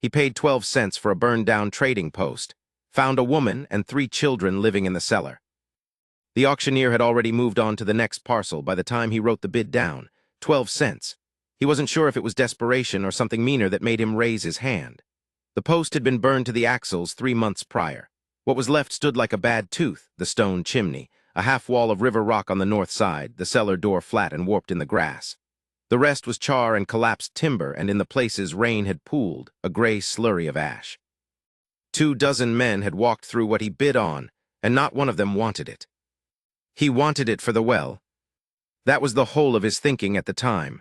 He paid 12 cents for a burned-down trading post, found a woman and 3 children living in the cellar. The auctioneer had already moved on to the next parcel by the time he wrote the bid down, 12 cents. He wasn't sure if it was desperation or something meaner that made him raise his hand. The post had been burned to the axles 3 months prior. What was left stood like a bad tooth, the stone chimney, a half-wall of river rock on the north side, the cellar door flat and warped in the grass. The rest was char and collapsed timber, and in the places rain had pooled, a gray slurry of ash. 24 men had walked through what he bid on, and not one of them wanted it. He wanted it for the well. That was the whole of his thinking at the time.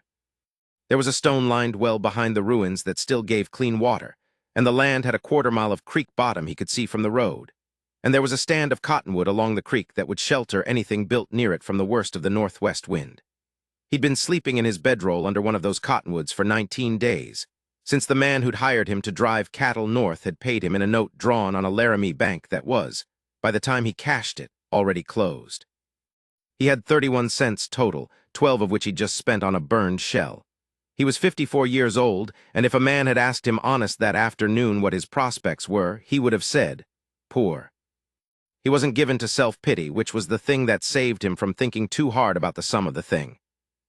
There was a stone-lined well behind the ruins that still gave clean water, and the land had a quarter-mile of creek bottom he could see from the road. And there was a stand of cottonwood along the creek that would shelter anything built near it from the worst of the northwest wind. He'd been sleeping in his bedroll under one of those cottonwoods for 19 days, since the man who'd hired him to drive cattle north had paid him in a note drawn on a Laramie bank that was, by the time he cashed it, already closed. He had 31 cents total, 12 of which he'd just spent on a burned shell. He was 54 years old, and if a man had asked him honest that afternoon what his prospects were, he would have said, poor. He wasn't given to self-pity, which was the thing that saved him from thinking too hard about the sum of the thing.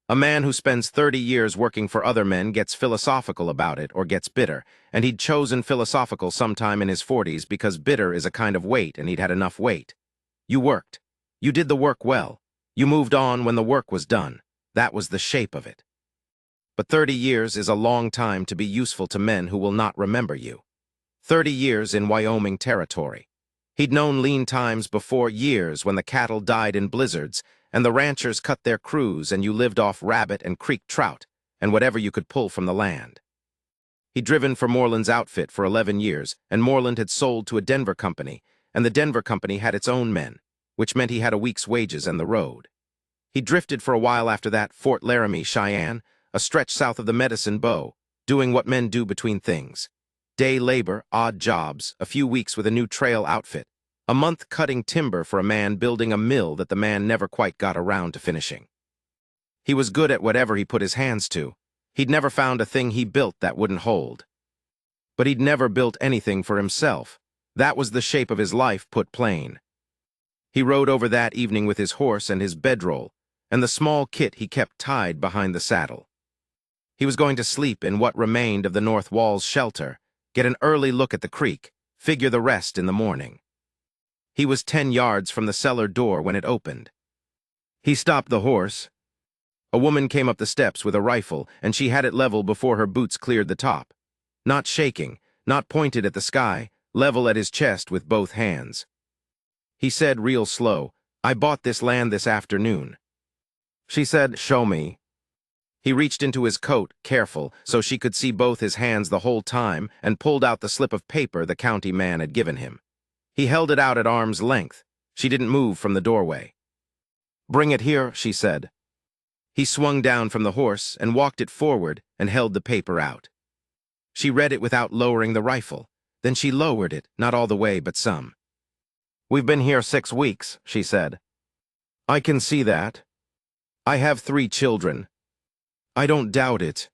A man who spends 30 years working for other men gets philosophical about it or gets bitter, and he'd chosen philosophical sometime in his 40s because bitter is a kind of weight and he'd had enough weight. You worked. You did the work well. You moved on when the work was done. That was the shape of it. But 30 years is a long time to be useful to men who will not remember you. 30 years in Wyoming territory. He'd known lean times before, years when the cattle died in blizzards and the ranchers cut their crews and you lived off rabbit and creek trout and whatever you could pull from the land. He'd driven for Moreland's outfit for 11 years, and Moreland had sold to a Denver company, and the Denver company had its own men, which meant he had a week's wages and the road. He drifted for a while after that, Fort Laramie, Cheyenne, a stretch south of the Medicine Bow, doing what men do between things. Day labor, odd jobs, a few weeks with a new trail outfit, a month cutting timber for a man building a mill that the man never quite got around to finishing. He was good at whatever he put his hands to. He'd never found a thing he built that wouldn't hold. But he'd never built anything for himself. That was the shape of his life put plain. He rode over that evening with his horse and his bedroll, and the small kit he kept tied behind the saddle. He was going to sleep in what remained of the north wall's shelter, get an early look at the creek, figure the rest in the morning. He was 10 yards from the cellar door when it opened. He stopped the horse. A woman came up the steps with a rifle, and she had it level before her boots cleared the top. Not shaking, not pointed at the sky, level at his chest with both hands. He said real slow, "I bought this land this afternoon." She said, "Show me." He reached into his coat, careful, so she could see both his hands the whole time, and pulled out the slip of paper the county man had given him. He held it out at arm's length. She didn't move from the doorway. "Bring it here," she said. He swung down from the horse and walked it forward and held the paper out. She read it without lowering the rifle. Then she lowered it, not all the way, but some. "We've been here 6 weeks," she said. "I can see that. I have 3 children. I don't doubt it."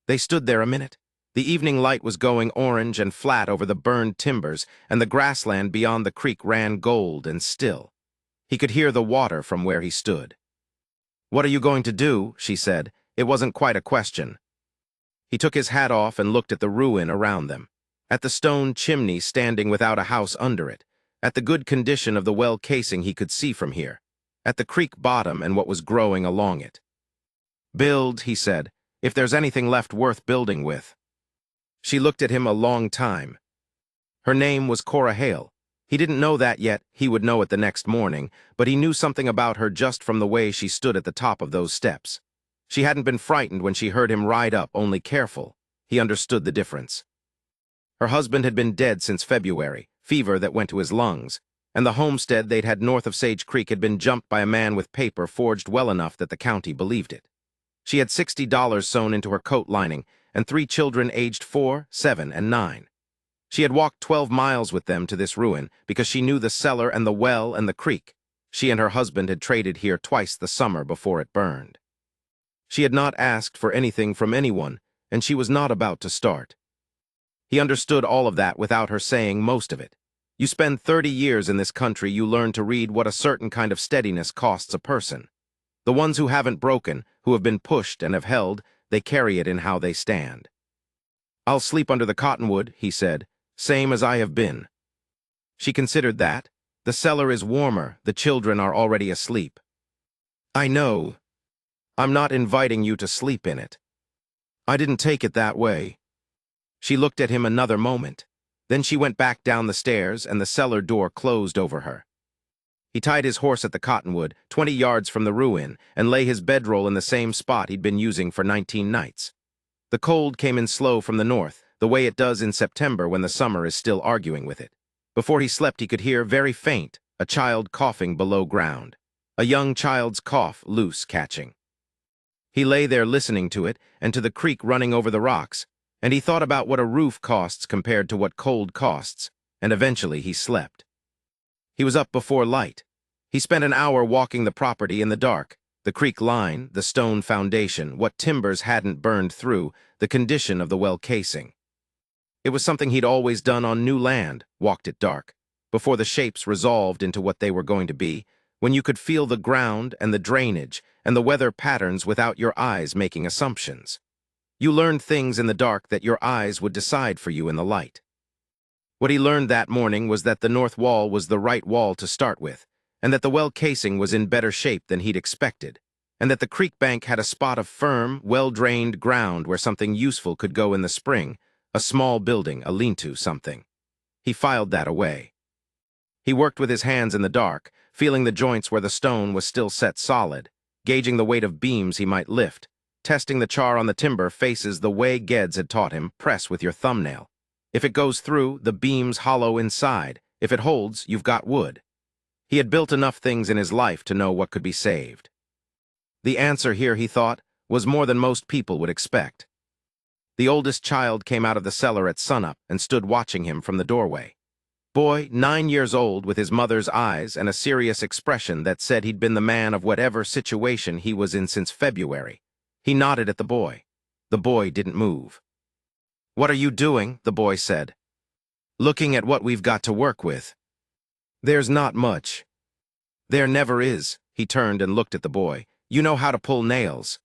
They stood there a minute. The evening light was going orange and flat over the burned timbers, and the grassland beyond the creek ran gold and still. He could hear the water from where he stood. "What are you going to do?" she said. It wasn't quite a question. He took his hat off and looked at the ruin around them, at the stone chimney standing without a house under it, at the good condition of the well casing he could see from here, at the creek bottom and what was growing along it. "Build," he said, "if there's anything left worth building with." She looked at him a long time. Her name was Cora Hale. He didn't know that yet, he would know it the next morning, but he knew something about her just from the way she stood at the top of those steps. She hadn't been frightened when she heard him ride up, only careful. He understood the difference. Her husband had been dead since February, fever that went to his lungs, and the homestead they'd had north of Sage Creek had been jumped by a man with paper forged well enough that the county believed it. She had $60 sewn into her coat lining, and 3 children aged 4, 7, and 9. She had walked 12 miles with them to this ruin because she knew the cellar and the well and the creek. She and her husband had traded here twice the summer before it burned. She had not asked for anything from anyone, and she was not about to start. He understood all of that without her saying most of it. You spend 30 years in this country, you learn to read what a certain kind of steadiness costs a person. The ones who haven't broken, who have been pushed and have held, they carry it in how they stand. "I'll sleep under the cottonwood," he said, "same as I have been." She considered that. "The cellar is warmer, the children are already asleep." "I know. I'm not inviting you to sleep in it." "I didn't take it that way." She looked at him another moment. Then she went back down the stairs and the cellar door closed over her. He tied his horse at the cottonwood, 20 yards from the ruin, and lay his bedroll in the same spot he'd been using for 19 nights. The cold came in slow from the north, the way it does in September when the summer is still arguing with it. Before he slept, he could hear, very faint, a child coughing below ground. A young child's cough, loose catching. He lay there listening to it and to the creek running over the rocks, and he thought about what a roof costs compared to what cold costs, and eventually he slept. He was up before light. He spent an hour walking the property in the dark, the creek line, the stone foundation, what timbers hadn't burned through, the condition of the well casing. It was something he'd always done on new land, walked it dark, before the shapes resolved into what they were going to be, when you could feel the ground and the drainage and the weather patterns without your eyes making assumptions. You learned things in the dark that your eyes would decide for you in the light. What he learned that morning was that the north wall was the right wall to start with, and that the well casing was in better shape than he'd expected, and that the creek bank had a spot of firm, well-drained ground where something useful could go in the spring, a small building, a lean-to something. He filed that away. He worked with his hands in the dark, feeling the joints where the stone was still set solid, gauging the weight of beams he might lift, testing the char on the timber faces the way Geddes had taught him, press with your thumbnail. If it goes through, the beam's hollow inside. If it holds, you've got wood. He had built enough things in his life to know what could be saved. The answer here, he thought, was more than most people would expect. The oldest child came out of the cellar at sunup and stood watching him from the doorway. Boy, 9 years old, with his mother's eyes and a serious expression that said he'd been the man of whatever situation he was in since February. He nodded at the boy. The boy didn't move. "What are you doing?" the boy said. "Looking at what we've got to work with." "There's not much." "There never is." He turned and looked at the boy. "You know how to pull nails?"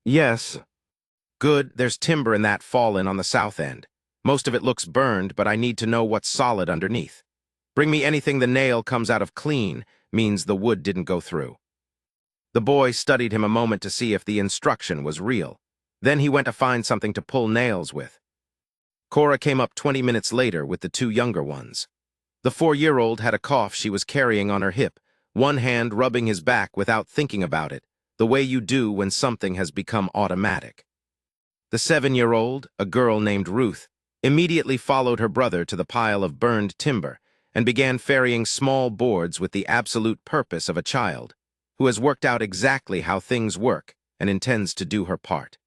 "Yes." "Good, there's timber in that fallen on the south end. Most of it looks burned, but I need to know what's solid underneath. Bring me anything the nail comes out of clean, means the wood didn't go through." The boy studied him a moment to see if the instruction was real. Then he went to find something to pull nails with. Cora came up 20 minutes later with the 2 younger ones. The 4-year-old had a cough she was carrying on her hip, one hand rubbing his back without thinking about it, the way you do when something has become automatic. The 7-year-old, a girl named Ruth, immediately followed her brother to the pile of burned timber and began ferrying small boards with the absolute purpose of a child who has worked out exactly how things work and intends to do her part.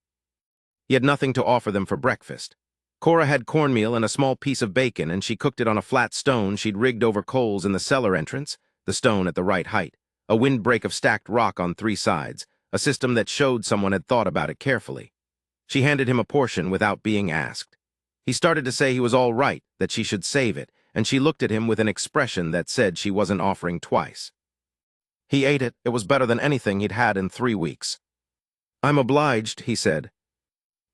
He had nothing to offer them for breakfast. Cora had cornmeal and a small piece of bacon, and she cooked it on a flat stone she'd rigged over coals in the cellar entrance, the stone at the right height, a windbreak of stacked rock on 3 sides, a system that showed someone had thought about it carefully. She handed him a portion without being asked. He started to say he was all right, that she should save it, and she looked at him with an expression that said she wasn't offering twice. He ate it. It was better than anything he'd had in 3 weeks. "I'm obliged," he said.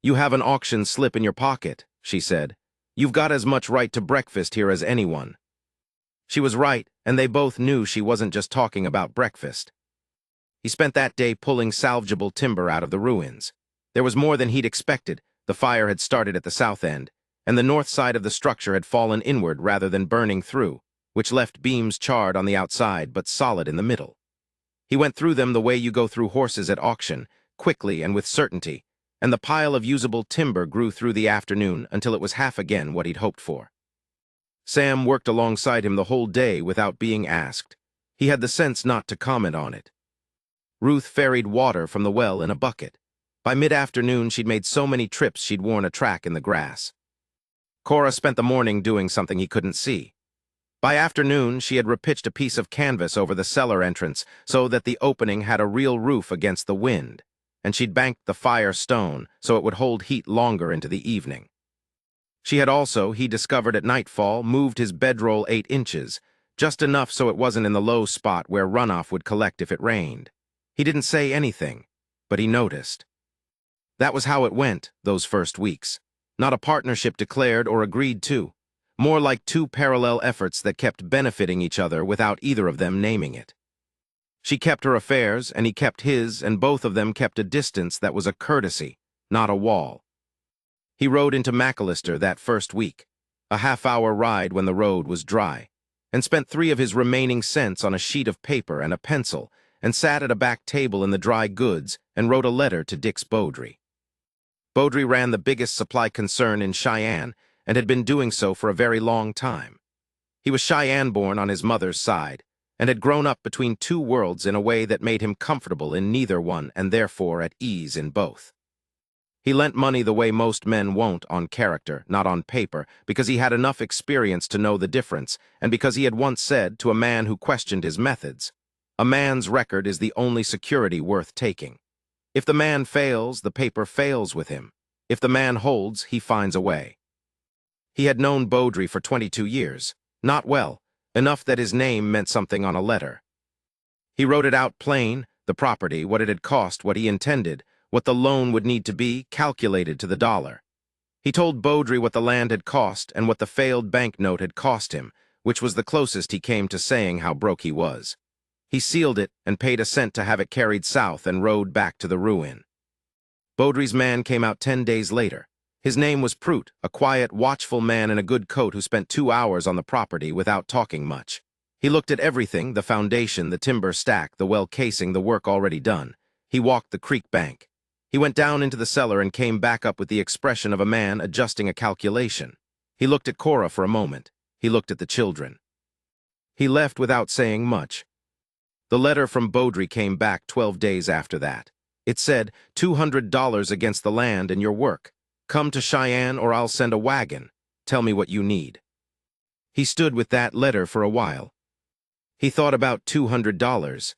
"You have an auction slip in your pocket," she said. "You've got as much right to breakfast here as anyone." She was right, and they both knew she wasn't just talking about breakfast. He spent that day pulling salvageable timber out of the ruins. There was more than he'd expected. The fire had started at the south end, and the north side of the structure had fallen inward rather than burning through, which left beams charred on the outside but solid in the middle. He went through them the way you go through horses at auction, quickly and with certainty, and the pile of usable timber grew through the afternoon until it was half again what he'd hoped for. Sam worked alongside him the whole day without being asked. He had the sense not to comment on it. Ruth ferried water from the well in a bucket. By mid-afternoon, she'd made so many trips she'd worn a track in the grass. Cora spent the morning doing something he couldn't see. By afternoon, she had repitched a piece of canvas over the cellar entrance so that the opening had a real roof against the wind, and she'd banked the fire stone so it would hold heat longer into the evening. She had also, he discovered at nightfall, moved his bedroll 8 inches, just enough so it wasn't in the low spot where runoff would collect if it rained. He didn't say anything, but he noticed. That was how it went, those first weeks. Not a partnership declared or agreed to. More like two parallel efforts that kept benefiting each other without either of them naming it. She kept her affairs, and he kept his, and both of them kept a distance that was a courtesy, not a wall. He rode into McAllister that first week, a half-hour ride when the road was dry, and spent 3 of his remaining cents on a sheet of paper and a pencil, and sat at a back table in the dry goods and wrote a letter to Dix Beaudry. Beaudry ran the biggest supply concern in Cheyenne and had been doing so for a very long time. He was Cheyenne-born on his mother's side and had grown up between 2 worlds in a way that made him comfortable in neither one and therefore at ease in both. He lent money the way most men won't, on character, not on paper, because he had enough experience to know the difference, and because he had once said to a man who questioned his methods, "A man's record is the only security worth taking. If the man fails, the paper fails with him. If the man holds, he finds a way." He had known Beaudry for 22 years, not well, enough that his name meant something on a letter. He wrote it out plain, the property, what it had cost, what he intended, what the loan would need to be, calculated to the dollar. He told Beaudry what the land had cost and what the failed banknote had cost him, which was the closest he came to saying how broke he was. He sealed it and paid a cent to have it carried south and rode back to the ruin. Beaudry's man came out 10 days later. His name was Prout, a quiet, watchful man in a good coat who spent 2 hours on the property without talking much. He looked at everything, the foundation, the timber stack, the well casing, the work already done. He walked the creek bank. He went down into the cellar and came back up with the expression of a man adjusting a calculation. He looked at Cora for a moment. He looked at the children. He left without saying much. The letter from Beaudry came back 12 days after that. It said, $200 against the land and your work. Come to Cheyenne or I'll send a wagon. Tell me what you need. He stood with that letter for a while. He thought about $200.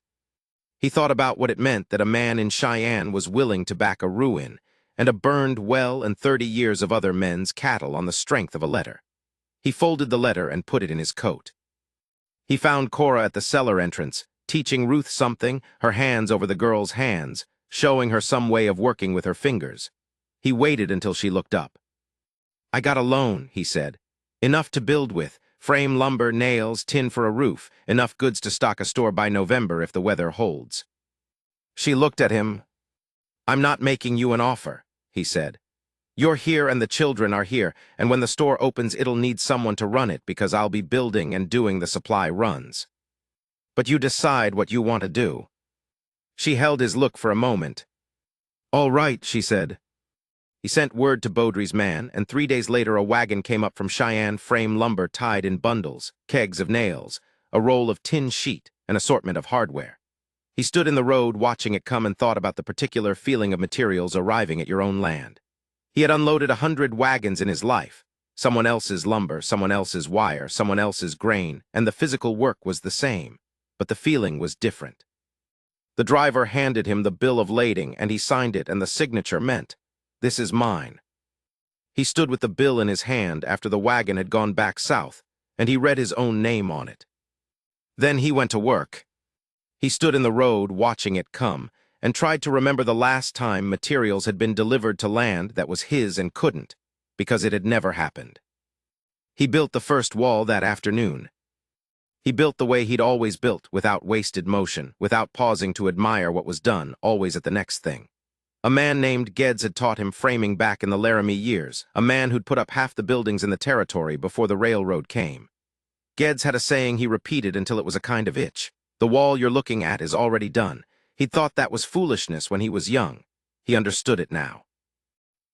He thought about what it meant that a man in Cheyenne was willing to back a ruin and a burned well and 30 years of other men's cattle on the strength of a letter. He folded the letter and put it in his coat. He found Cora at the cellar entrance, teaching Ruth something, her hands over the girl's hands, showing her some way of working with her fingers. He waited until she looked up. "I got a loan," he said. "Enough to build with. Frame, lumber, nails, tin for a roof, enough goods to stock a store by November if the weather holds." She looked at him. "I'm not making you an offer," he said. "You're here and the children are here, and when the store opens it'll need someone to run it because I'll be building and doing the supply runs. But you decide what you want to do." She held his look for a moment. "All right," she said. He sent word to Beaudry's man, and 3 days later a wagon came up from Cheyenne, frame lumber tied in bundles, kegs of nails, a roll of tin sheet, an assortment of hardware. He stood in the road watching it come and thought about the particular feeling of materials arriving at your own land. He had unloaded 100 wagons in his life, someone else's lumber, someone else's wire, someone else's grain, and the physical work was the same, but the feeling was different. The driver handed him the bill of lading, and he signed it, and the signature meant, "This is mine." He stood with the bill in his hand after the wagon had gone back south, and he read his own name on it. Then he went to work. He stood in the road watching it come, and tried to remember the last time materials had been delivered to land that was his and couldn't, because it had never happened. He built the first wall that afternoon. He built the way he'd always built, without wasted motion, without pausing to admire what was done, always at the next thing. A man named Geddes had taught him framing back in the Laramie years, a man who'd put up half the buildings in the territory before the railroad came. Geddes had a saying he repeated until it was a kind of itch. The wall you're looking at is already done. He'd thought that was foolishness when he was young. He understood it now.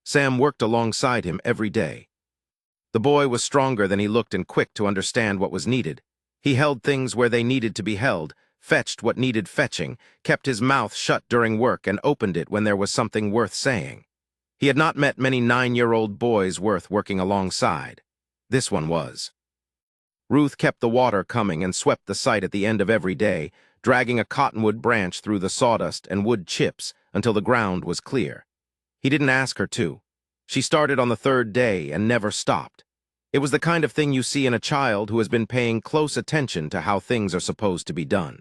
Sam worked alongside him every day. The boy was stronger than he looked and quick to understand what was needed. He held things where they needed to be held, fetched what needed fetching, kept his mouth shut during work and opened it when there was something worth saying. He had not met many 9-year-old boys worth working alongside. This one was. Ruth kept the water coming and swept the site at the end of every day, dragging a cottonwood branch through the sawdust and wood chips until the ground was clear. He didn't ask her to. She started on the third day and never stopped. It was the kind of thing you see in a child who has been paying close attention to how things are supposed to be done.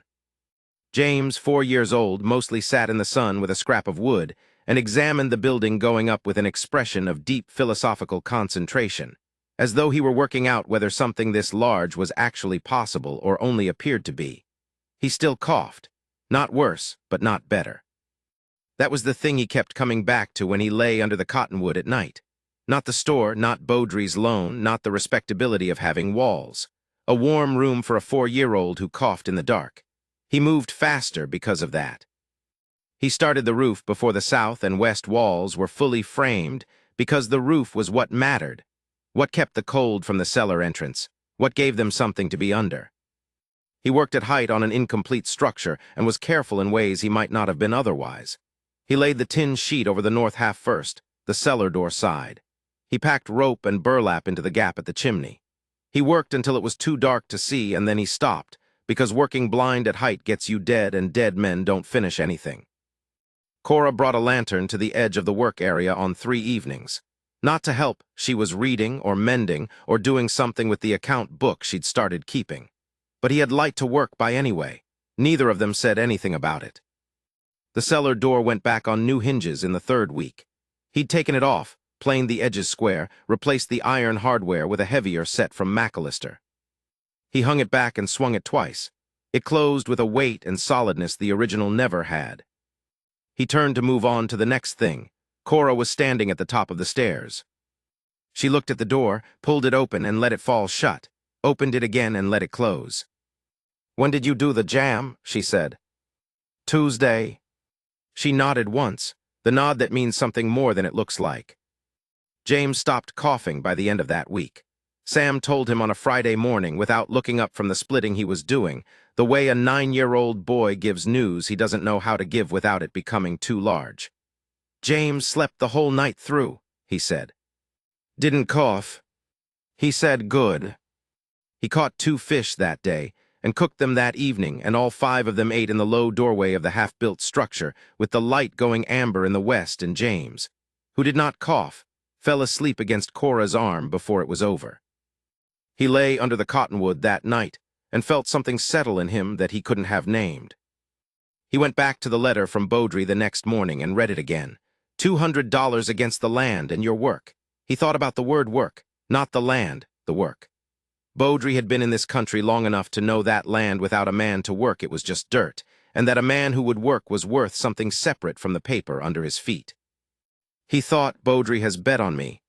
James, 4 years old, mostly sat in the sun with a scrap of wood and examined the building going up with an expression of deep philosophical concentration, as though he were working out whether something this large was actually possible or only appeared to be. He still coughed. Not worse, but not better. That was the thing he kept coming back to when he lay under the cottonwood at night. Not the store, not Beaudry's loan, not the respectability of having walls. A warm room for a 4-year-old who coughed in the dark. He moved faster because of that. He started the roof before the south and west walls were fully framed because the roof was what mattered, what kept the cold from the cellar entrance, what gave them something to be under. He worked at height on an incomplete structure and was careful in ways he might not have been otherwise. He laid the tin sheet over the north half first, the cellar door side. He packed rope and burlap into the gap at the chimney. He worked until it was too dark to see, and then he stopped, because working blind at height gets you dead, and dead men don't finish anything. Cora brought a lantern to the edge of the work area on 3 evenings. Not to help, she was reading or mending or doing something with the account book she'd started keeping. But he had light to work by anyway. Neither of them said anything about it. The cellar door went back on new hinges in the 3rd week. He'd taken it off, planed the edges square, replaced the iron hardware with a heavier set from McAllister. He hung it back and swung it twice. It closed with a weight and solidness the original never had. He turned to move on to the next thing. Cora was standing at the top of the stairs. She looked at the door, pulled it open and let it fall shut, opened it again and let it close. "When did you do the jam?" she said. "Tuesday." She nodded once, the nod that means something more than it looks like. James stopped coughing by the end of that week. Sam told him on a Friday morning, without looking up from the splitting he was doing, the way a 9-year-old boy gives news he doesn't know how to give without it becoming too large. "James slept the whole night through," he said. "Didn't cough." He said good. He caught 2 fish that day and cooked them that evening, and all 5 of them ate in the low doorway of the half-built structure, with the light going amber in the west, and James, who did not cough, fell asleep against Cora's arm before it was over. He lay under the cottonwood that night and felt something settle in him that he couldn't have named. He went back to the letter from Beaudry the next morning and read it again. $200 against the land and your work. He thought about the word work, not the land, the work. Beaudry had been in this country long enough to know that land without a man to work it was just dirt, and that a man who would work was worth something separate from the paper under his feet. He thought, Beaudry has bet on me.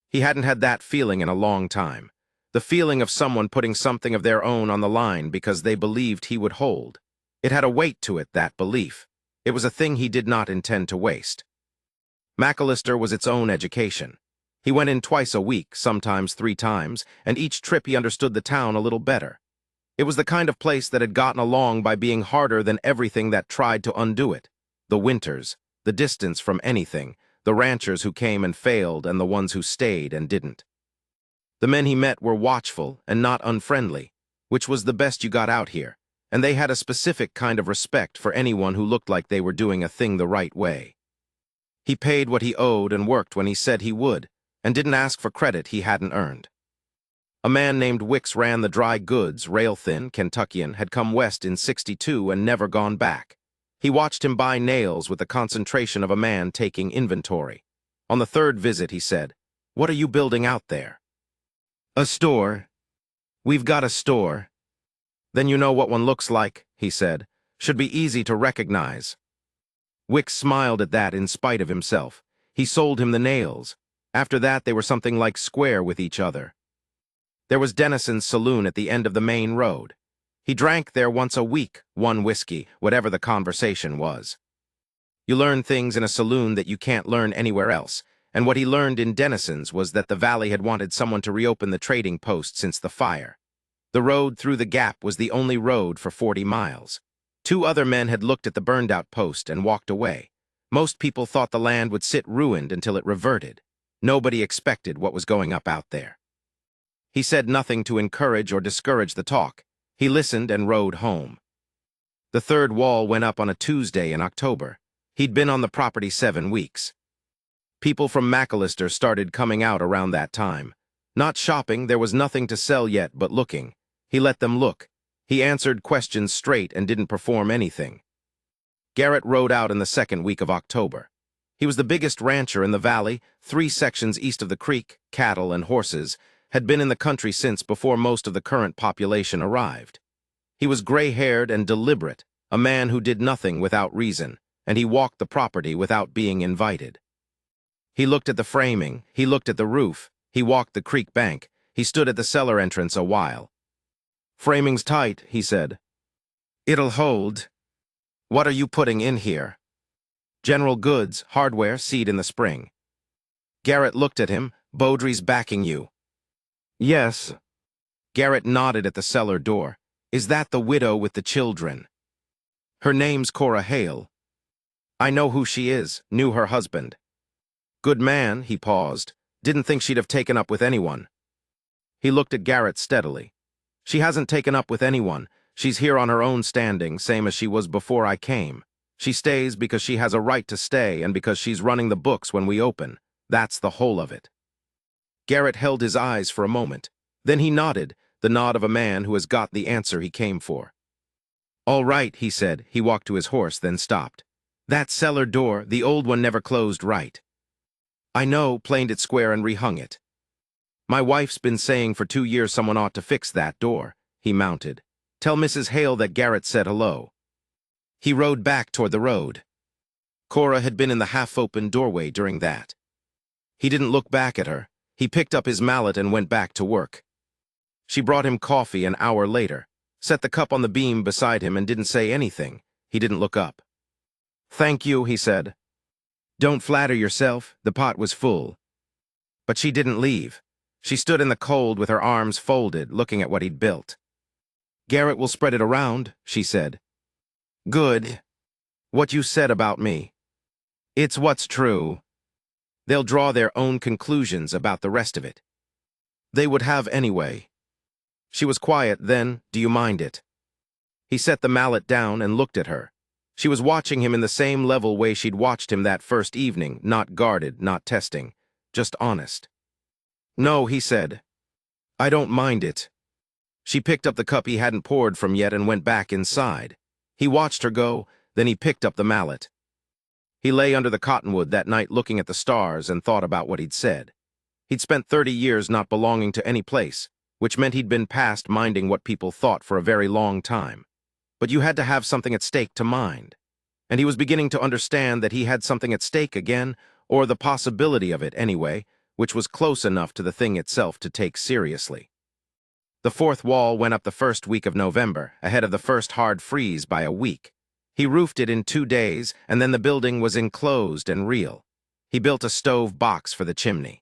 He hadn't had that feeling in a long time. The feeling of someone putting something of their own on the line because they believed he would hold. It had a weight to it, that belief. It was a thing he did not intend to waste. McAllister was its own education. He went in twice a week, sometimes 3 times, and each trip he understood the town a little better. It was the kind of place that had gotten along by being harder than everything that tried to undo it. The winters, the distance from anything, the ranchers who came and failed and the ones who stayed and didn't. The men he met were watchful and not unfriendly, which was the best you got out here, and they had a specific kind of respect for anyone who looked like they were doing a thing the right way. He paid what he owed and worked when he said he would, and didn't ask for credit he hadn't earned. A man named Wicks ran the dry goods, rail-thin, Kentuckian, had come west in '62 and never gone back. He watched him buy nails with the concentration of a man taking inventory. On the 3rd visit, he said, "What are you building out there?" "A store. We've got a store." "Then you know what one looks like," he said. "Should be easy to recognize." Wicks smiled at that in spite of himself. He sold him the nails. After that, they were something like square with each other. There was Dennison's saloon at the end of the main road. He drank there once a week, 1 whiskey, whatever the conversation was. You learn things in a saloon that you can't learn anywhere else, and what he learned in Dennison's was that the valley had wanted someone to reopen the trading post since the fire. The road through the gap was the only road for 40 miles. 2 other men had looked at the burned-out post and walked away. Most people thought the land would sit ruined until it reverted. Nobody expected what was going up out there. He said nothing to encourage or discourage the talk. He listened and rode home. The 3rd wall went up on a Tuesday in October. He'd been on the property 7 weeks. People from McAllister started coming out around that time. Not shopping, there was nothing to sell yet but looking. He let them look. He answered questions straight and didn't perform anything. Garrett rode out in the second week of October. He was the biggest rancher in the valley, 3 sections east of the creek, cattle and horses, had been in the country since before most of the current population arrived. He was gray-haired and deliberate, a man who did nothing without reason, and he walked the property without being invited. He looked at the framing, he looked at the roof, he walked the creek bank, he stood at the cellar entrance a while. "Framing's tight," he said. "It'll hold. What are you putting in here?" "General goods, hardware, seed in the spring." Garrett looked at him. "Beaudry's backing you." "Yes." Garrett nodded at the cellar door. "Is that the widow with the children?" "Her name's Cora Hale." "I know who she is, knew her husband." "Good man," he paused. "Didn't think she'd have taken up with anyone." He looked at Garrett steadily. "She hasn't taken up with anyone. She's here on her own standing, same as she was before I came. She stays because she has a right to stay and because she's running the books when we open. That's the whole of it." Garrett held his eyes for a moment. Then he nodded, the nod of a man who has got the answer he came for. "All right," he said. He walked to his horse, then stopped. "That cellar door, the old one never closed right." "I know," planed it square and rehung it. "My wife's been saying for 2 years someone ought to fix that door." He mounted. "Tell Mrs. Hale that Garrett said hello." He rode back toward the road. Cora had been in the half-open doorway during that. He didn't look back at her. He picked up his mallet and went back to work. She brought him coffee an hour later, set the cup on the beam beside him and didn't say anything. He didn't look up. "Thank you," he said. "Don't flatter yourself, the pot was full." But she didn't leave. She stood in the cold with her arms folded, looking at what he'd built. "Garrett will spread it around," she said. "Good. What you said about me. It's what's true. They'll draw their own conclusions about the rest of it. They would have anyway." She was quiet then. "Do you mind it?" He set the mallet down and looked at her. She was watching him in the same level way she'd watched him that first evening, not guarded, not testing, just honest. "No," he said. "I don't mind it." She picked up the cup he hadn't poured from yet and went back inside. He watched her go, then he picked up the mallet. He lay under the cottonwood that night looking at the stars and thought about what he'd said. He'd spent 30 years not belonging to any place, which meant he'd been past minding what people thought for a very long time. But you had to have something at stake to mind. And he was beginning to understand that he had something at stake again, or the possibility of it anyway, which was close enough to the thing itself to take seriously. The fourth wall went up the first week of November, ahead of the first hard freeze by a week. He roofed it in 2 days, and then the building was enclosed and real. He built a stove box for the chimney.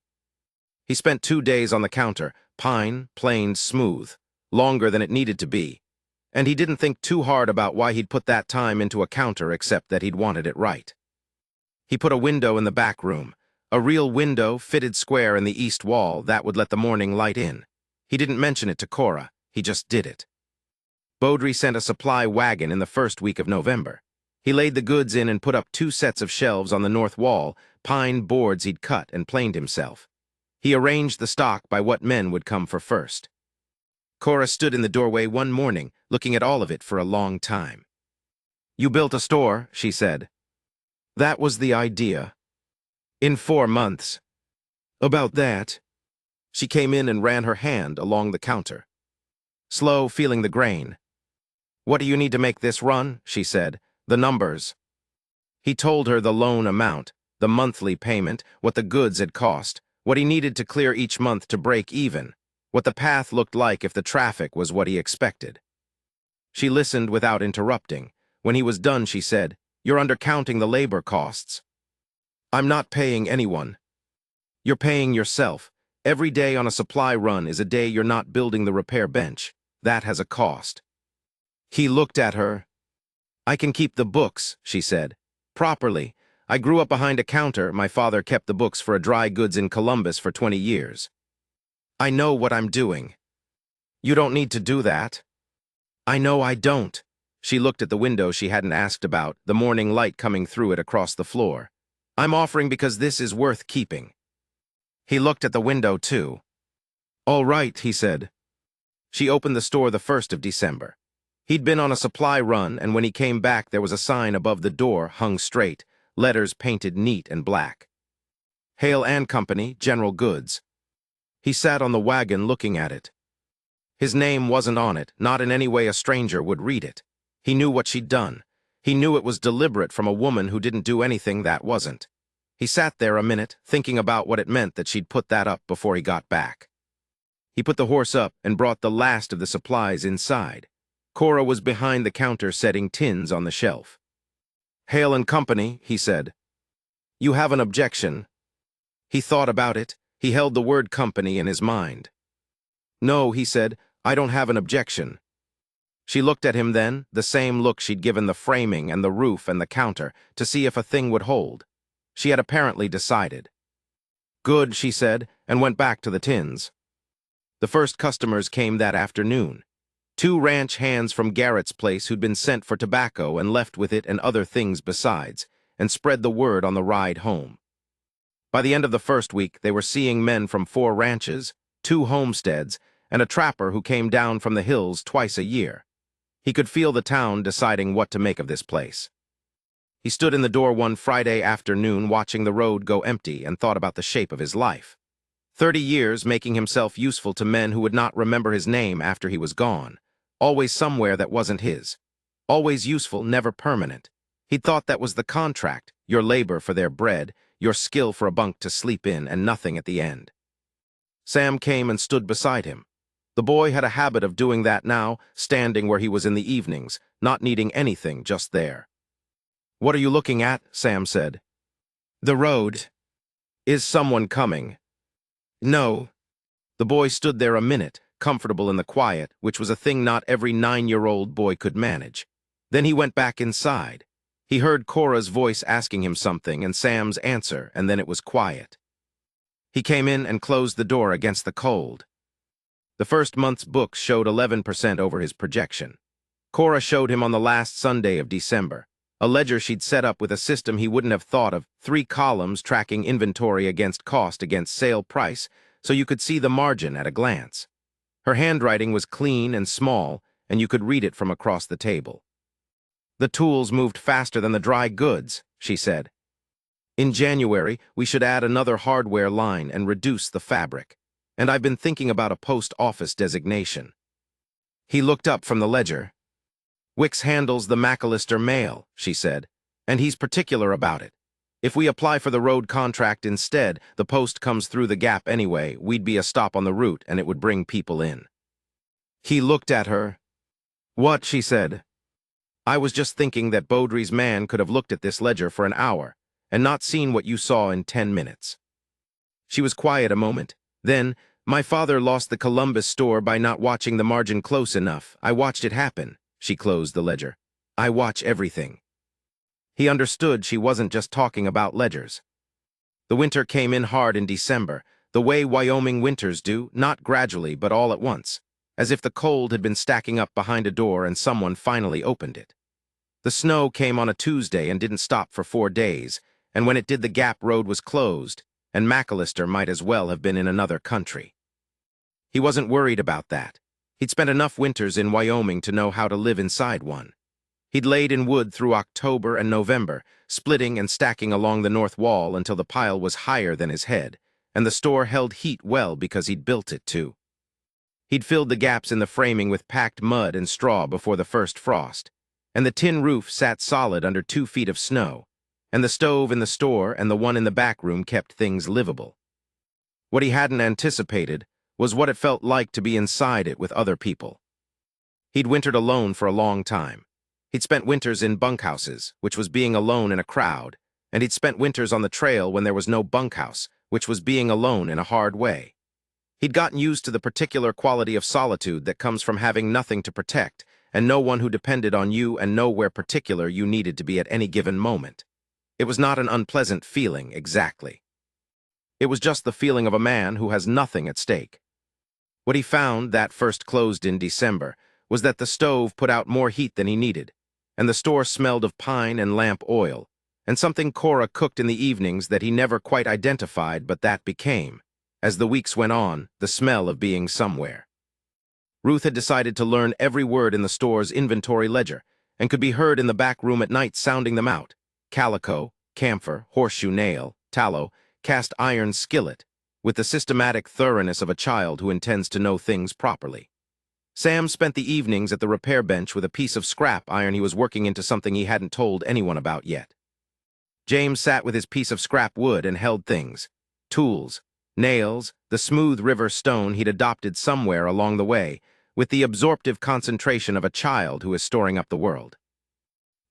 He spent 2 days on the counter, pine, planed, smooth, longer than it needed to be. And he didn't think too hard about why he'd put that time into a counter except that he'd wanted it right. He put a window in the back room, a real window fitted square in the east wall that would let the morning light in. He didn't mention it to Cora, he just did it. Beaudry sent a supply wagon in the first week of November. He laid the goods in and put up 2 sets of shelves on the north wall, pine boards he'd cut and planed himself. He arranged the stock by what men would come for first. Cora stood in the doorway one morning, looking at all of it for a long time. "You built a store," she said. "That was the idea. In 4 months. About that." She came in and ran her hand along the counter. Slow, feeling the grain. "What do you need to make this run?" she said. "The numbers." He told her the loan amount, the monthly payment, what the goods had cost, what he needed to clear each month to break even, what the path looked like if the traffic was what he expected. She listened without interrupting. When he was done, she said, "You're undercounting the labor costs." "I'm not paying anyone." "You're paying yourself. Every day on a supply run is a day you're not building the repair bench. That has a cost." He looked at her. "I can keep the books," she said. "Properly. I grew up behind a counter. My father kept the books for a dry goods in Columbus for 20 years. I know what I'm doing." "You don't need to do that." "I know I don't." She looked at the window she hadn't asked about, the morning light coming through it across the floor. I'm offering because this is worth keeping." He looked at the window, too. "All right," he said. She opened the store the 1st of December. He'd been on a supply run, and when he came back there was a sign above the door hung straight, letters painted neat and black. Hale and Company, General Goods. He sat on the wagon looking at it. His name wasn't on it, not in any way a stranger would read it. He knew what she'd done. He knew it was deliberate from a woman who didn't do anything that wasn't. He sat there a minute, thinking about what it meant that she'd put that up before he got back. He put the horse up and brought the last of the supplies inside. Cora was behind the counter setting tins on the shelf. "Hale and Company," he said. "You have an objection?" He thought about it. He held the word company in his mind. "No," he said, "I don't have an objection." She looked at him then, the same look she'd given the framing and the roof and the counter, to see if a thing would hold. She had apparently decided. "Good," she said, and went back to the tins. The first customers came that afternoon. 2 ranch hands from Garrett's place who'd been sent for tobacco and left with it and other things besides, and spread the word on the ride home. By the end of the first week, they were seeing men from 4 ranches, 2 homesteads, and a trapper who came down from the hills twice a year. He could feel the town deciding what to make of this place. He stood in the door one Friday afternoon watching the road go empty and thought about the shape of his life. 30 years making himself useful to men who would not remember his name after he was gone. Always somewhere that wasn't his. Always useful, never permanent. He'd thought that was the contract, your labor for their bread, your skill for a bunk to sleep in, and nothing at the end. Sam came and stood beside him. The boy had a habit of doing that now, standing where he was in the evenings, not needing anything, just there. "What are you looking at?" Sam said. "The road." "Is someone coming?" "No." The boy stood there a minute, comfortable in the quiet, which was a thing not every 9-year-old boy could manage. Then he went back inside. He heard Cora's voice asking him something and Sam's answer, and then it was quiet. He came in and closed the door against the cold. The first month's books showed 11% over his projection. Cora showed him on the last Sunday of December, a ledger she'd set up with a system he wouldn't have thought of, 3 columns tracking inventory against cost against sale price, so you could see the margin at a glance. Her handwriting was clean and small, and you could read it from across the table. "The tools moved faster than the dry goods," she said. "In January, we should add another hardware line and reduce the fabric. And I've been thinking about a post office designation." He looked up from the ledger. "Wicks handles the McAllister mail," she said, "and he's particular about it. If we apply for the road contract instead, the post comes through the gap anyway, we'd be a stop on the route and it would bring people in." He looked at her. "What?" she said. "I was just thinking that Beaudry's man could have looked at this ledger for an hour and not seen what you saw in 10 minutes. She was quiet a moment. Then, "My father lost the Columbus store by not watching the margin close enough. I watched it happen." She closed the ledger. "I watch everything." He understood she wasn't just talking about ledgers. The winter came in hard in December, the way Wyoming winters do, not gradually but all at once, as if the cold had been stacking up behind a door and someone finally opened it. The snow came on a Tuesday and didn't stop for 4 days, and when it did the Gap Road was closed, and McAllister might as well have been in another country. He wasn't worried about that. He'd spent enough winters in Wyoming to know how to live inside one. He'd laid in wood through October and November, splitting and stacking along the north wall until the pile was higher than his head, and the store held heat well because he'd built it too. He'd filled the gaps in the framing with packed mud and straw before the first frost, and the tin roof sat solid under 2 feet of snow, and the stove in the store and the one in the back room kept things livable. What he hadn't anticipated was what it felt like to be inside it with other people. He'd wintered alone for a long time. He'd spent winters in bunkhouses, which was being alone in a crowd, and he'd spent winters on the trail when there was no bunkhouse, which was being alone in a hard way. He'd gotten used to the particular quality of solitude that comes from having nothing to protect, and no one who depended on you and know where particular you needed to be at any given moment. It was not an unpleasant feeling, exactly. It was just the feeling of a man who has nothing at stake. What he found, that first closed in December, was that the stove put out more heat than he needed, and the store smelled of pine and lamp oil, and something Cora cooked in the evenings that he never quite identified, but that became, as the weeks went on, the smell of being somewhere. Ruth had decided to learn every word in the store's inventory ledger, and could be heard in the back room at night sounding them out: calico, camphor, horseshoe nail, tallow, cast iron skillet, with the systematic thoroughness of a child who intends to know things properly. Sam spent the evenings at the repair bench with a piece of scrap iron he was working into something he hadn't told anyone about yet. James sat with his piece of scrap wood and held things: tools, nails, the smooth river stone he'd adopted somewhere along the way, with the absorptive concentration of a child who is storing up the world.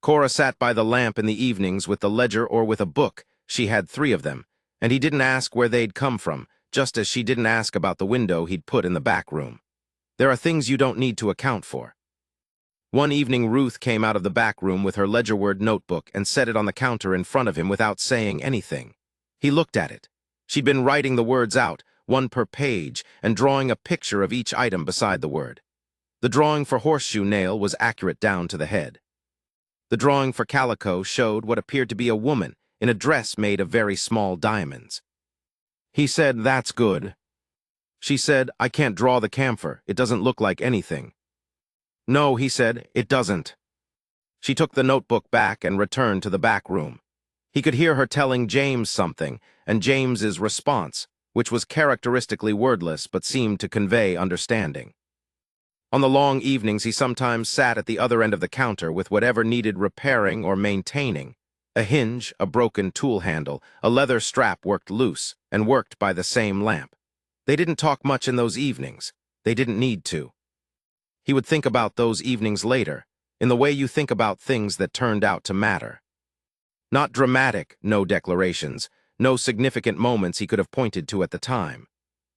Cora sat by the lamp in the evenings with the ledger or with a book. She had 3 of them, and he didn't ask where they'd come from, just as she didn't ask about the window he'd put in the back room. There are things you don't need to account for. One evening, Ruth came out of the back room with her ledger-word notebook and set it on the counter in front of him without saying anything. He looked at it. She'd been writing the words out, one per page, and drawing a picture of each item beside the word. The drawing for horseshoe nail was accurate down to the head. The drawing for calico showed what appeared to be a woman in a dress made of very small diamonds. He said, "That's good." She said, "I can't draw the camphor. It doesn't look like anything." "No," he said, "it doesn't." She took the notebook back and returned to the back room. He could hear her telling James something, and James's response, which was characteristically wordless but seemed to convey understanding. On the long evenings, he sometimes sat at the other end of the counter with whatever needed repairing or maintaining: a hinge, a broken tool handle, a leather strap worked loose, and worked by the same lamp. They didn't talk much in those evenings. They didn't need to. He would think about those evenings later, in the way you think about things that turned out to matter. Not dramatic, no declarations, no significant moments he could have pointed to at the time.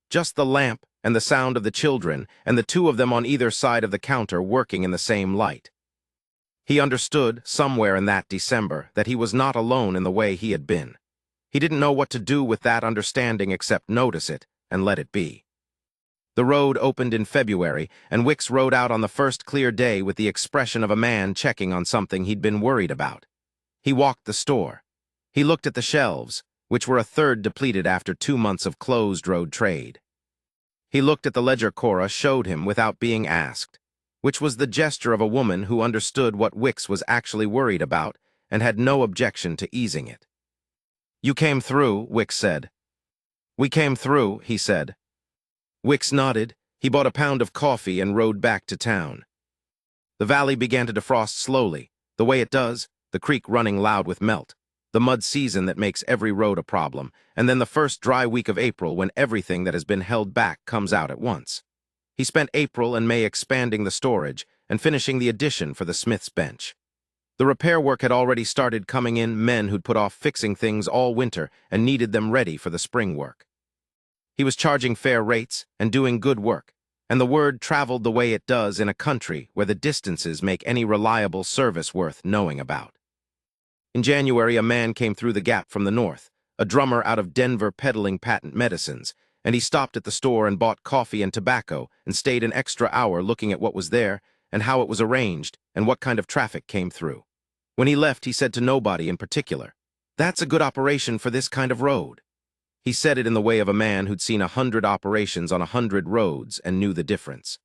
Just the lamp and the sound of the children, and the 2 of them on either side of the counter working in the same light. He understood, somewhere in that December, that he was not alone in the way he had been. He didn't know what to do with that understanding except notice it and let it be. The road opened in February, and Wicks rode out on the first clear day with the expression of a man checking on something he'd been worried about. He walked the store. He looked at the shelves, which were a third depleted after 2 months of closed road trade. He looked at the ledger Cora showed him without being asked, which was the gesture of a woman who understood what Wicks was actually worried about and had no objection to easing it. "You came through," Wicks said. "We came through," he said. Wicks nodded. He bought a pound of coffee and rode back to town. The valley began to defrost slowly, the way it does, the creek running loud with melt, the mud season that makes every road a problem, and then the first dry week of April when everything that has been held back comes out at once. He spent April and May expanding the storage and finishing the addition for the Smith's bench. The repair work had already started coming in, men who'd put off fixing things all winter and needed them ready for the spring work. He was charging fair rates and doing good work, and the word traveled the way it does in a country where the distances make any reliable service worth knowing about. In January, a man came through the gap from the north, a drummer out of Denver peddling patent medicines, and he stopped at the store and bought coffee and tobacco and stayed an extra hour looking at what was there and how it was arranged and what kind of traffic came through. When he left, he said to nobody in particular, "That's a good operation for this kind of road." He said it in the way of a man who'd seen 100 operations on 100 roads and knew the difference.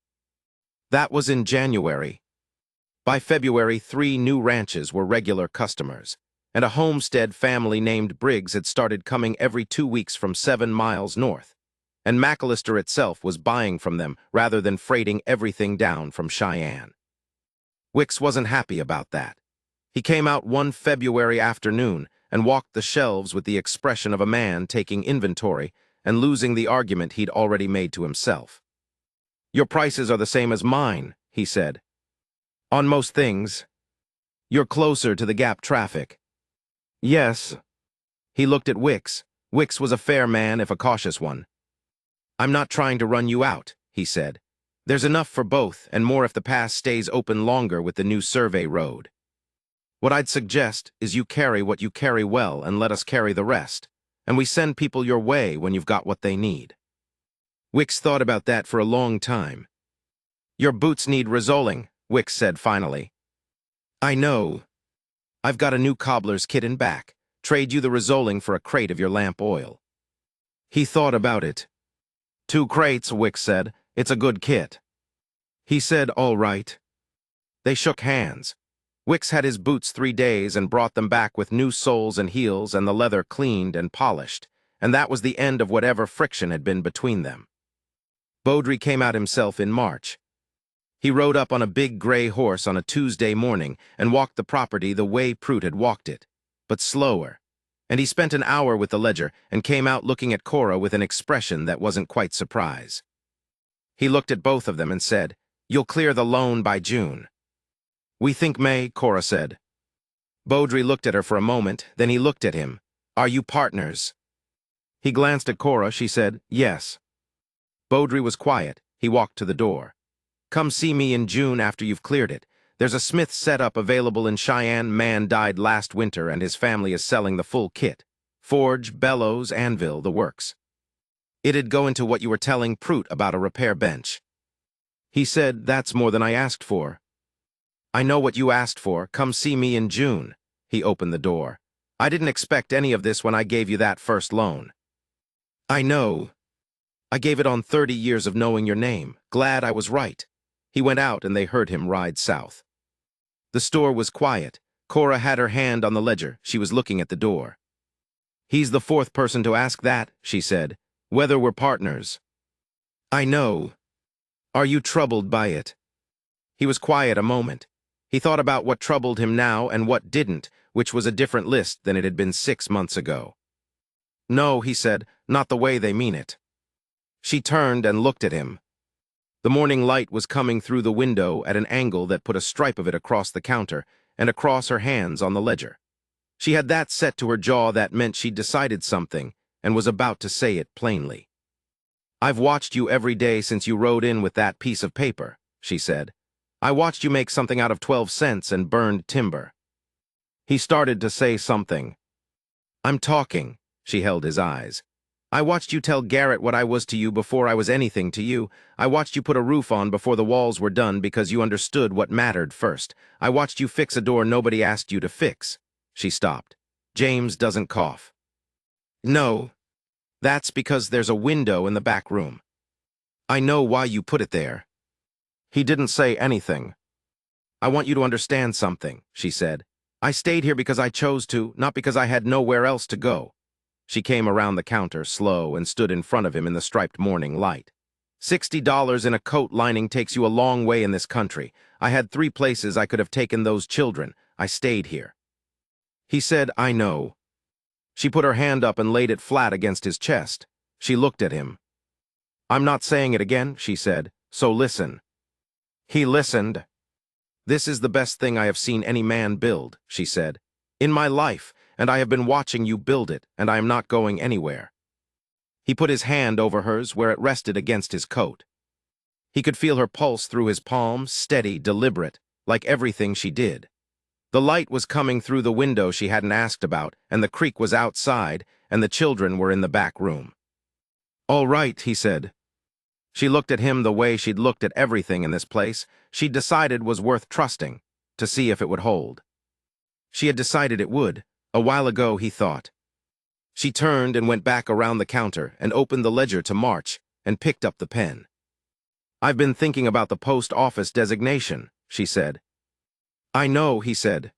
That was in January. By February, 3 new ranches were regular customers, and a homestead family named Briggs had started coming every 2 weeks from 7 miles north, and McAllister itself was buying from them rather than freighting everything down from Cheyenne. Wicks wasn't happy about that. He came out one February afternoon and walked the shelves with the expression of a man taking inventory and losing the argument he'd already made to himself. "Your prices are the same as mine," he said. "On most things. You're closer to the gap traffic." "Yes." He looked at Wicks. Wicks was a fair man, if a cautious one. "I'm not trying to run you out," he said. "There's enough for both, and more if the pass stays open longer with the new survey road. What I'd suggest is you carry what you carry well and let us carry the rest, and we send people your way when you've got what they need." Wicks thought about that for a long time. "Your boots need resoling," Wicks said finally. "I know." I've got a new cobbler's kit in back. Trade you the Rizzoli for a crate of your lamp oil. He thought about it. 2 crates, Wicks said. It's a good kit. He said, all right. They shook hands. Wicks had his boots 3 days and brought them back with new soles and heels and the leather cleaned and polished, and that was the end of whatever friction had been between them. Beaudry came out himself in March. He rode up on a big gray horse on a Tuesday morning and walked the property the way Prout had walked it, but slower. And he spent an hour with the ledger and came out looking at Cora with an expression that wasn't quite surprise. He looked at both of them and said, "You'll clear the loan by June." "We think May," Cora said. Beaudry looked at her for a moment, then he looked at him. "Are you partners?" He glanced at Cora. She said, "Yes." Beaudry was quiet. He walked to the door. "Come see me in June after you've cleared it. There's a smith setup available in Cheyenne. Man died last winter and his family is selling the full kit. Forge, bellows, anvil, the works. It'd go into what you were telling Prout about a repair bench." He said, "That's more than I asked for." "I know what you asked for. Come see me in June." He opened the door. "I didn't expect any of this when I gave you that first loan." "I know. I gave it on 30 years of knowing your name. Glad I was right." He went out and they heard him ride south. The store was quiet. Cora had her hand on the ledger. She was looking at the door. "He's the 4th person to ask that," she said. "Whether we're partners." "I know. Are you troubled by it?" He was quiet a moment. He thought about what troubled him now and what didn't, which was a different list than it had been 6 months ago. "No," he said, "not the way they mean it." She turned and looked at him. The morning light was coming through the window at an angle that put a stripe of it across the counter and across her hands on the ledger. She had that set to her jaw that meant she'd decided something and was about to say it plainly. "I've watched you every day since you rode in with that piece of paper," she said. "I watched you make something out of 12 cents and burned timber." He started to say something. "I'm talking." She held his eyes. "I watched you tell Garrett what I was to you before I was anything to you. I watched you put a roof on before the walls were done because you understood what mattered first. I watched you fix a door nobody asked you to fix." She stopped. "James doesn't cough." "No. That's because there's a window in the back room. I know why you put it there." He didn't say anything. "I want you to understand something," she said. "I stayed here because I chose to, not because I had nowhere else to go." She came around the counter, slow, and stood in front of him in the striped morning light. $60 in a coat lining takes you a long way in this country. I had 3 places I could have taken those children. I stayed here." He said, "I know." She put her hand up and laid it flat against his chest. She looked at him. "I'm not saying it again," she said, "so listen." He listened. "This is the best thing I have seen any man build," she said, "in my life, and I have been watching you build it, and I am not going anywhere." He put his hand over hers where it rested against his coat. He could feel her pulse through his palm, steady, deliberate, like everything she did. The light was coming through the window she hadn't asked about, and the creek was outside, and the children were in the back room. "All right," he said. She looked at him the way she'd looked at everything in this place she'd decided was worth trusting, to see if it would hold. She had decided it would. A while ago, he thought. She turned and went back around the counter and opened the ledger to March and picked up the pen. "I've been thinking about the post office designation," she said. "I know," he said.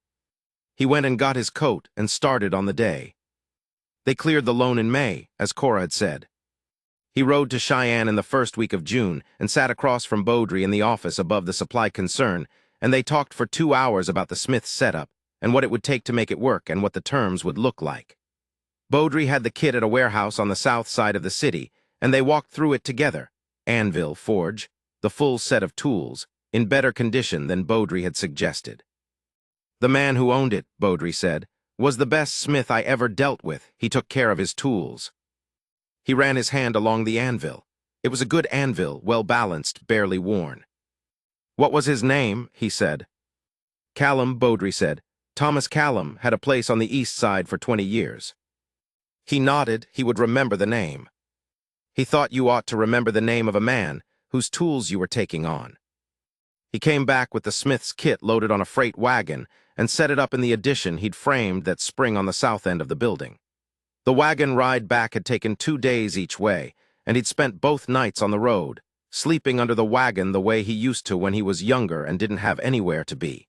He went and got his coat and started on the day. They cleared the loan in May, as Cora had said. He rode to Cheyenne in the first week of June and sat across from Beaudry in the office above the supply concern, and they talked for 2 hours about the Smith setup and what it would take to make it work and what the terms would look like. Beaudry had the kit at a warehouse on the south side of the city, and they walked through it together. Anvil, forge, the full set of tools, in better condition than Beaudry had suggested. "The man who owned it," Beaudry said, "was the best smith I ever dealt with. He took care of his tools." He ran his hand along the anvil. It was a good anvil, well-balanced, barely worn. "What was his name?" he said. "Callum," Beaudry said. "Thomas Callum had a place on the east side for 20 years. He nodded. He would remember the name. He thought you ought to remember the name of a man whose tools you were taking on. He came back with the smith's kit loaded on a freight wagon and set it up in the addition he'd framed that spring on the south end of the building. The wagon ride back had taken 2 days each way, and he'd spent both nights on the road, sleeping under the wagon the way he used to when he was younger and didn't have anywhere to be.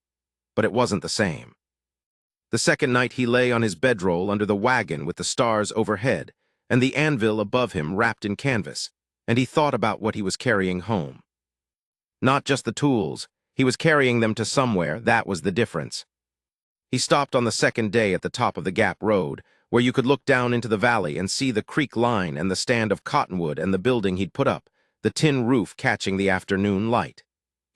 But it wasn't the same. The second night he lay on his bedroll under the wagon with the stars overhead and the anvil above him wrapped in canvas, and he thought about what he was carrying home. Not just the tools, he was carrying them to somewhere, that was the difference. He stopped on the second day at the top of the Gap Road, where you could look down into the valley and see the creek line and the stand of cottonwood and the building he'd put up, the tin roof catching the afternoon light.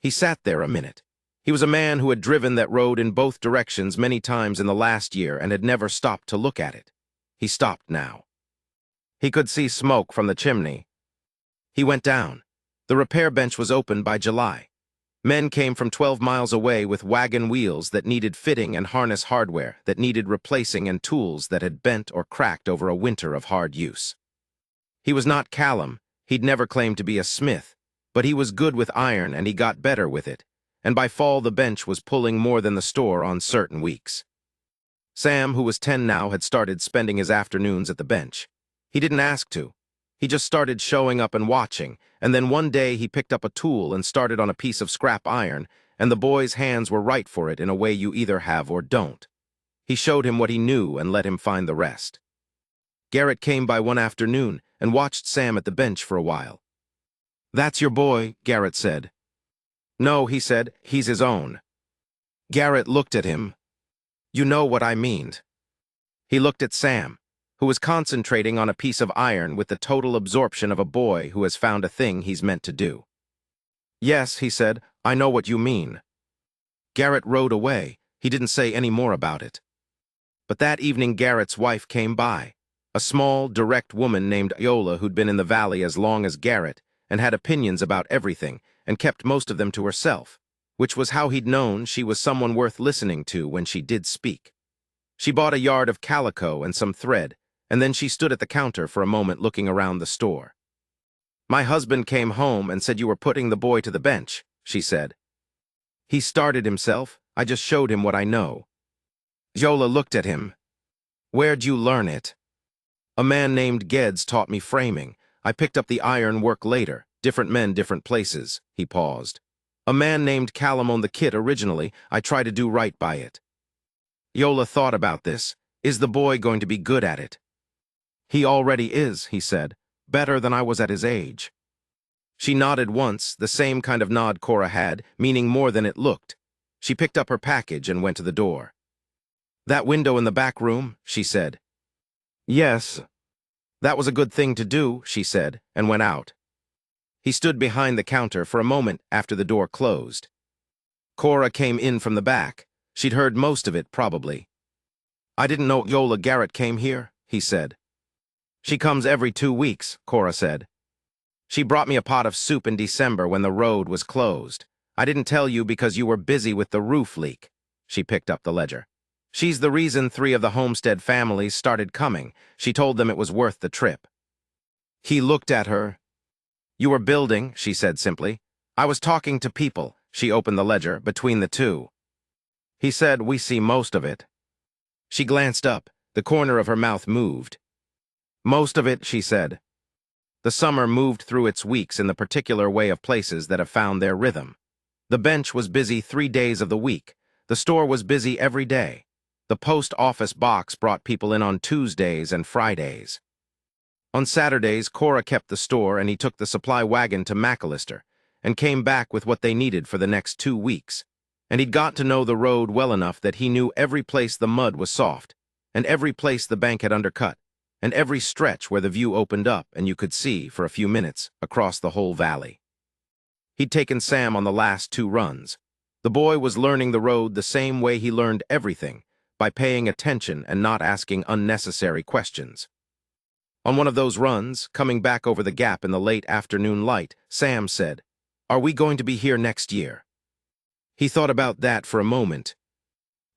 He sat there a minute. He was a man who had driven that road in both directions many times in the last year and had never stopped to look at it. He stopped now. He could see smoke from the chimney. He went down. The repair bench was open by July. Men came from 12 miles away with wagon wheels that needed fitting and harness hardware that needed replacing and tools that had bent or cracked over a winter of hard use. He was not Callum. He'd never claimed to be a smith, but he was good with iron and he got better with it, and by fall the bench was pulling more than the store on certain weeks. Sam, who was 10 now, had started spending his afternoons at the bench. He didn't ask to. He just started showing up and watching, and then one day he picked up a tool and started on a piece of scrap iron, and the boy's hands were right for it in a way you either have or don't. He showed him what he knew and let him find the rest. Garrett came by one afternoon and watched Sam at the bench for a while. "That's your boy," Garrett said. "No," he said, "he's his own." Garrett looked at him. "You know what I mean." He looked at Sam, who was concentrating on a piece of iron with the total absorption of a boy who has found a thing he's meant to do. "Yes," he said, "I know what you mean." Garrett rode away. He didn't say any more about it. But that evening Garrett's wife came by, a small, direct woman named Iola who'd been in the valley as long as Garrett and had opinions about everything and kept most of them to herself, which was how he'd known she was someone worth listening to when she did speak. She bought a yard of calico and some thread, and then she stood at the counter for a moment looking around the store. "My husband came home and said you were putting the boy to the bench," she said. "He started himself. I just showed him what I know." Yola looked at him. "Where'd you learn it?" "A man named Geddes taught me framing. I picked up the iron work later. Different men, different places." He paused. "A man named Callum owned the kit originally. I try to do right by it." Yola thought about this. Is the boy going to be good at it? "He already is," he said. "Better than I was at his age." She nodded once, the same kind of nod Cora had, meaning more than it looked. She picked up her package and went to the door. "That window in the back room?" she said. "Yes." "That was a good thing to do," she said, and went out. He stood behind the counter for a moment after the door closed. Cora came in from the back. She'd heard most of it, probably. "I didn't know Yola Garrett came here," he said. "She comes every 2 weeks," Cora said. "She brought me a pot of soup in December when the road was closed. I didn't tell you because you were busy with the roof leak." She picked up the ledger. "She's the reason 3 of the Homestead families started coming. She told them it was worth the trip." He looked at her. "You were building," she said simply. "I was talking to people." She opened the ledger between the two. He said, "We see most of it." She glanced up. The corner of her mouth moved. "Most of it," she said. The summer moved through its weeks in the particular way of places that have found their rhythm. The bench was busy 3 days of the week. The store was busy every day. The post office box brought people in on Tuesdays and Fridays. On Saturdays, Cora kept the store and he took the supply wagon to McAllister and came back with what they needed for the next 2 weeks. And he'd got to know the road well enough that he knew every place the mud was soft, and every place the bank had undercut, and every stretch where the view opened up and you could see, for a few minutes, across the whole valley. He'd taken Sam on the last 2 runs. The boy was learning the road the same way he learned everything, by paying attention and not asking unnecessary questions. On one of those runs, coming back over the gap in the late afternoon light, Sam said, "Are we going to be here next year?" He thought about that for a moment.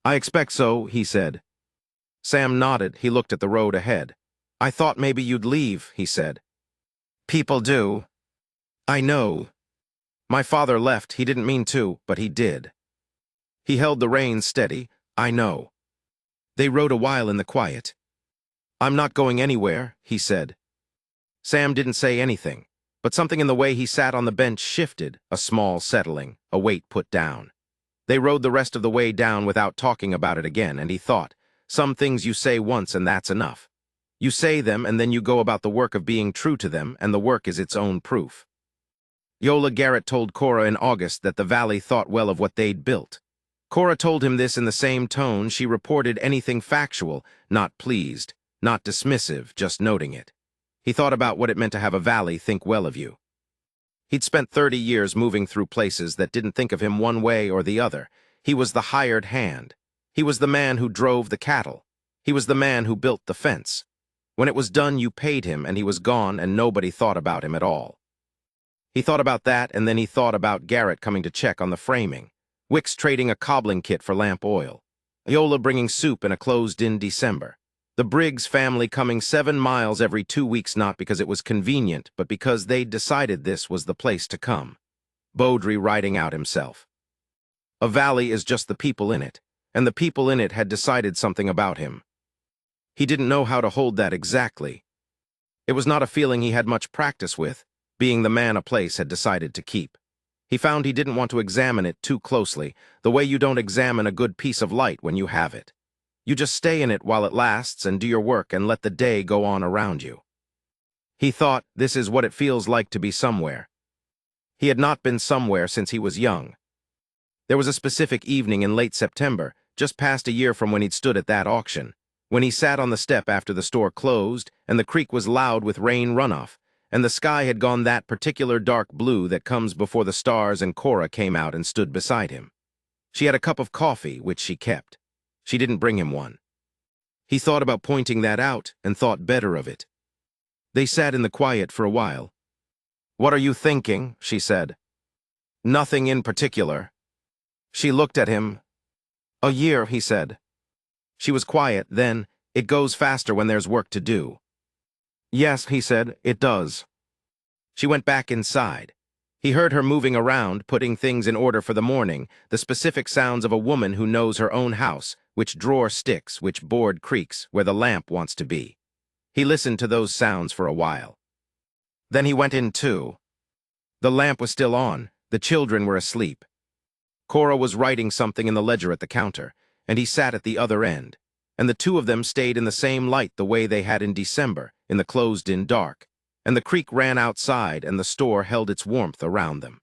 "I expect so," he said. Sam nodded. He looked at the road ahead. "I thought maybe you'd leave," he said. "People do." "I know." My father left, he didn't mean to, but he did. He held the reins steady, I know. They rode a while in the quiet. I'm not going anywhere, he said. Sam didn't say anything, but something in the way he sat on the bench shifted, a small settling, a weight put down. They rode the rest of the way down without talking about it again, and he thought, some things you say once and that's enough. You say them and then you go about the work of being true to them, and the work is its own proof. Yola Garrett told Cora in August that the Valley thought well of what they'd built. Cora told him this in the same tone she reported anything factual, not pleased, not dismissive, just noting it. He thought about what it meant to have a Valley think well of you. He'd spent 30 years moving through places that didn't think of him one way or the other. He was the hired hand. He was the man who drove the cattle. He was the man who built the fence. When it was done, you paid him, and he was gone, and nobody thought about him at all. He thought about that, and then he thought about Garrett coming to check on the framing, Wicks trading a cobbling kit for lamp oil, Yola bringing soup in a closed-in December, the Briggs family coming 7 miles every 2 weeks not because it was convenient, but because they'd decided this was the place to come. Beaudry writing out himself. A valley is just the people in it, and the people in it had decided something about him. He didn't know how to hold that exactly. It was not a feeling he had much practice with, being the man a place had decided to keep. He found he didn't want to examine it too closely, the way you don't examine a good piece of light when you have it. You just stay in it while it lasts and do your work and let the day go on around you. He thought, this is what it feels like to be somewhere. He had not been somewhere since he was young. There was a specific evening in late September, just past a year from when he'd stood at that auction, when he sat on the step after the store closed and the creek was loud with rain runoff, and the sky had gone that particular dark blue that comes before the stars, and Cora came out and stood beside him. She had a cup of coffee, which she kept. She didn't bring him one. He thought about pointing that out and thought better of it. They sat in the quiet for a while. "What are you thinking?" she said. "Nothing in particular." She looked at him. "A year," he said. She was quiet, then, "It goes faster when there's work to do." "Yes," he said, "it does." She went back inside. He heard her moving around, putting things in order for the morning, the specific sounds of a woman who knows her own house, which drawer sticks, which board creaks, where the lamp wants to be. He listened to those sounds for a while. Then he went in too. The lamp was still on. The children were asleep. Cora was writing something in the ledger at the counter, and he sat at the other end, and the two of them stayed in the same light the way they had in December, in the closed-in dark, and the creek ran outside and the store held its warmth around them.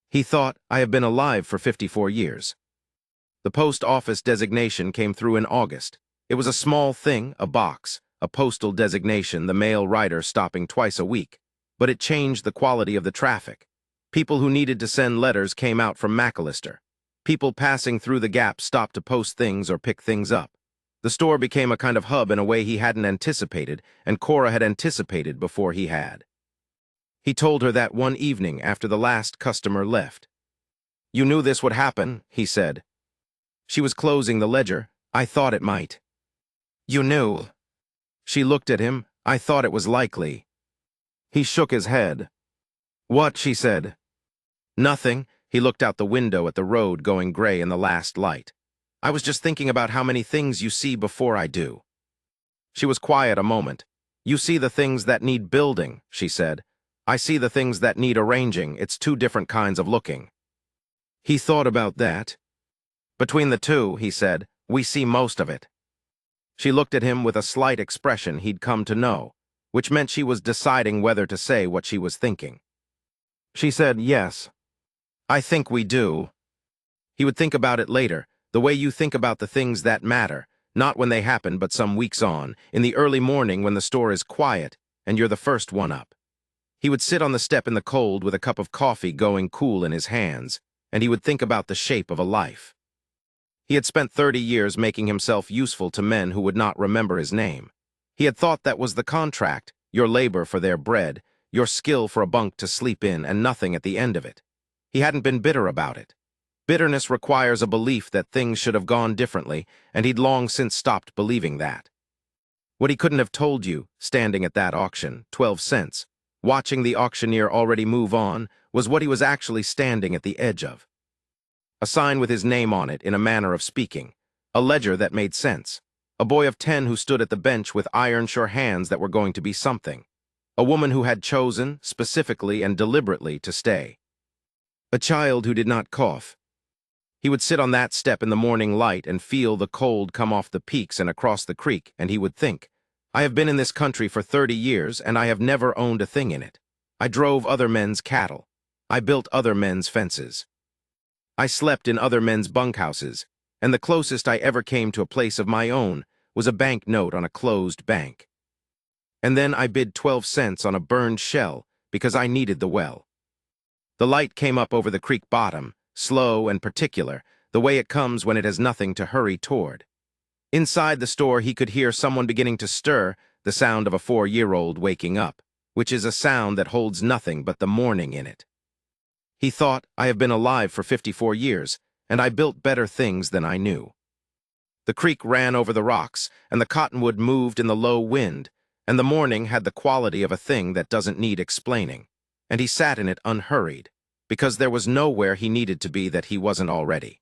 He thought, I have been alive for 54 years. The post office designation came through in August. It was a small thing, a box, a postal designation, the mail rider stopping twice a week, but it changed the quality of the traffic. People who needed to send letters came out from McAllister. People passing through the gap stopped to post things or pick things up. The store became a kind of hub in a way he hadn't anticipated, and Cora had anticipated before he had. He told her that one evening after the last customer left. "You knew this would happen," he said. She was closing the ledger. "I thought it might." "You knew?" She looked at him. "I thought it was likely." He shook his head. "What?" she said. "Nothing." He looked out the window at the road going gray in the last light. "I was just thinking about how many things you see before I do." She was quiet a moment. "You see the things that need building," she said. "I see the things that need arranging. It's two different kinds of looking." He thought about that. "Between the two," he said, "we see most of it." She looked at him with a slight expression he'd come to know, which meant she was deciding whether to say what she was thinking. She said, "Yes. I think we do." He would think about it later, the way you think about the things that matter, not when they happen but some weeks on, in the early morning when the store is quiet and you're the first one up. He would sit on the step in the cold with a cup of coffee going cool in his hands, and he would think about the shape of a life. He had spent 30 years making himself useful to men who would not remember his name. He had thought that was the contract, your labor for their bread, your skill for a bunk to sleep in, and nothing at the end of it. He hadn't been bitter about it. Bitterness requires a belief that things should have gone differently, and he'd long since stopped believing that. What he couldn't have told you, standing at that auction, 12 cents, watching the auctioneer already move on, was what he was actually standing at the edge of. A sign with his name on it in a manner of speaking. A ledger that made sense. A boy of 10 who stood at the bench with iron-sure hands that were going to be something. A woman who had chosen, specifically and deliberately, to stay. A child who did not cough. He would sit on that step in the morning light and feel the cold come off the peaks and across the creek, and he would think, I have been in this country for 30 years, and I have never owned a thing in it. I drove other men's cattle. I built other men's fences. I slept in other men's bunkhouses, and the closest I ever came to a place of my own was a bank note on a closed bank. And then I bid 12 cents on a burned shell because I needed the well. The light came up over the creek bottom, slow and particular, the way it comes when it has nothing to hurry toward. Inside the store he could hear someone beginning to stir, the sound of a 4-year-old waking up, which is a sound that holds nothing but the morning in it. He thought, I have been alive for 54 years, and I built better things than I knew. The creek ran over the rocks, and the cottonwood moved in the low wind, and the morning had the quality of a thing that doesn't need explaining, and he sat in it unhurried, because there was nowhere he needed to be that he wasn't already.